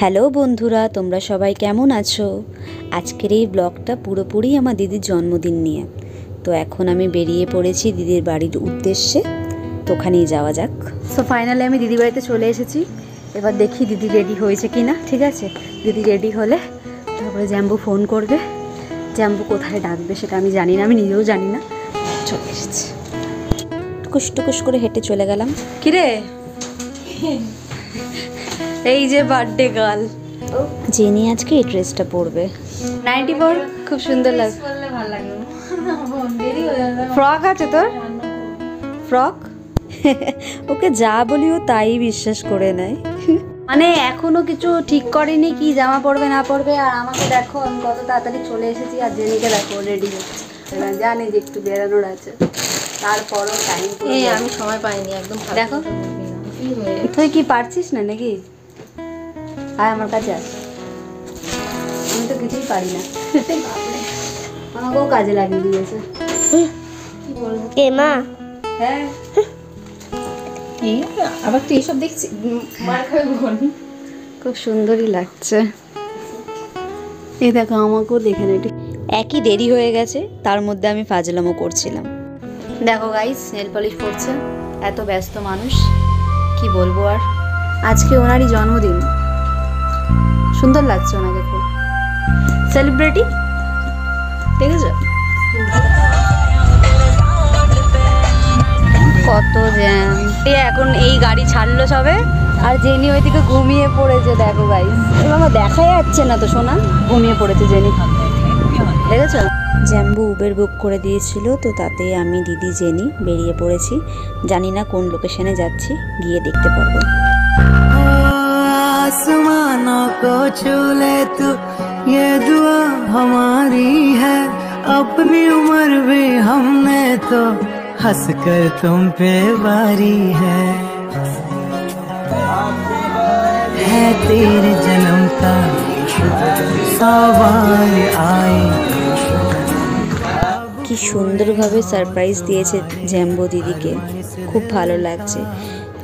Hello বন্ধুরা, তোমরা সবাই কেমন আছো? আজকের এই ব্লগটা পুরোপুরি আমার দিদির জন্মদিন নিয়ে। তো এখন আমি বেরিয়ে পড়েছি দিদির বাড়ির উদ্দেশ্যে, তো ওখানেই যাওয়া যাক। সো ফাইনালি আমি দিদির বাড়িতে চলে এসেছি। এবার দেখি দিদি রেডি হয়েছে কি না। ঠিক আছে, দিদি রেডি হলে তারপরে জ্যাম্বু ফোন করবে। জ্যাম্বু কোথায় ডাকবে সেটা আমি জানি না, আমি নিজেও জানি না। চলে এসেছি, টুকুস টুকুস করে হেঁটে চলে গেলাম। কিরে, এই যে বার্থডে গার্ল জেনি আজকে এই ড্রেসটা পরবে। 94 খুব সুন্দর লাগে। ফ্রক আছে তোর? ফ্রক ওকে যা বলিও তাই বিশ্বাস করে নেয়। মানে এখনো কিছু ঠিক করেনি কি জামা পরবে না পরবে। আর আমাকে দেখো, আমি কত তাড়াতাড়ি চলে এসেছি। আর জেনিকে দেখো রেডি হচ্ছে, জানি যে একটু বেরানোর আছে, তারপরও টাইম আমি সময় পাইনি একদম। দেখো তুই কি পারছিস না নাকি? আর আমার কাছে আস, আমি তো কিছুই পারি না। আমাকেও কাজে লাগিয়ে দিয়েছে। কি বলবো কে মা? হ্যাঁ আবার তুই এসব দেখছি মার খাবে বোন। খুব সুন্দরই লাগছে। এই দেখো আমাকেও দেখে নেই, একই দেরি হয়ে গেছে, তার মধ্যে আমি ফাজলামো করছিলাম। দেখো গাইস, নেল পলিশ পড়ছে। এত ব্যস্ত মানুষ, কি বলবো আর। আজকে ওনারই জন্মদিন, সুন্দর লাগছে ওনাকে খুব। সেলিব্রিটি দেখেছ কত জ্যাম। এখন এই গাড়ি ছাড়লো সবে, আর জেনি ওইদিকে ঘুমিয়ে পড়েছে। দেখো গাইস, এবার দেখা যাচ্ছে না তো সোনা, ঘুমিয়ে পড়েছে জেনি, দেখেছ? জ্যাম্বু উবের বুক করে দিয়েছিল, তো তাতে আমি দিদি জেনি বেরিয়ে পড়েছি। জানি না কোন লোকেশনে যাচ্ছি, গিয়ে দেখতে পারবো। आसमानों को छू ले तू, ये दुआ हमारी है। अपनी उम्र भी हमने तो हंस कर तुम पे वारी है तेरे जन्म का सवार आए। কি সুন্দরভাবে সারপ্রাইজ দিয়েছে জ্যাম্বো দিদিকে, খুব ভালো লাগছে।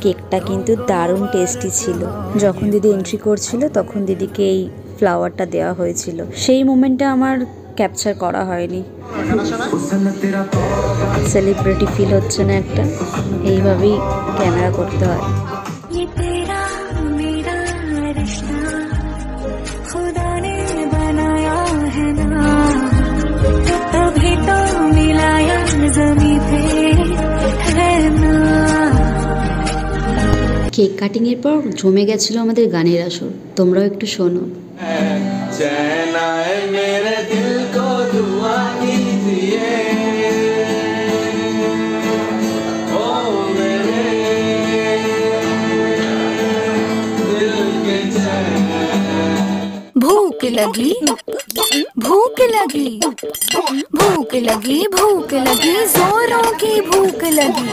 কেকটা কিন্তু দারুণ টেস্টি ছিল। যখন দিদি এন্ট্রি করছিল তখন দিদিকে এই ফ্লাওয়ারটা দেওয়া হয়েছিল, সেই মোমেন্টটা আমার ক্যাপচার করা হয়নি। সেলিব্রিটি ফিল হচ্ছে না একটা? এইভাবেই ক্যামেরা করতে হয়। কেক কাটিং এর পর জমে গেছিল আমাদের গানের আসর, তোমরাও একটু শোনো। भूख लगी भूख लगी भूख लगी भूख लगी जोरों की भूख लगी।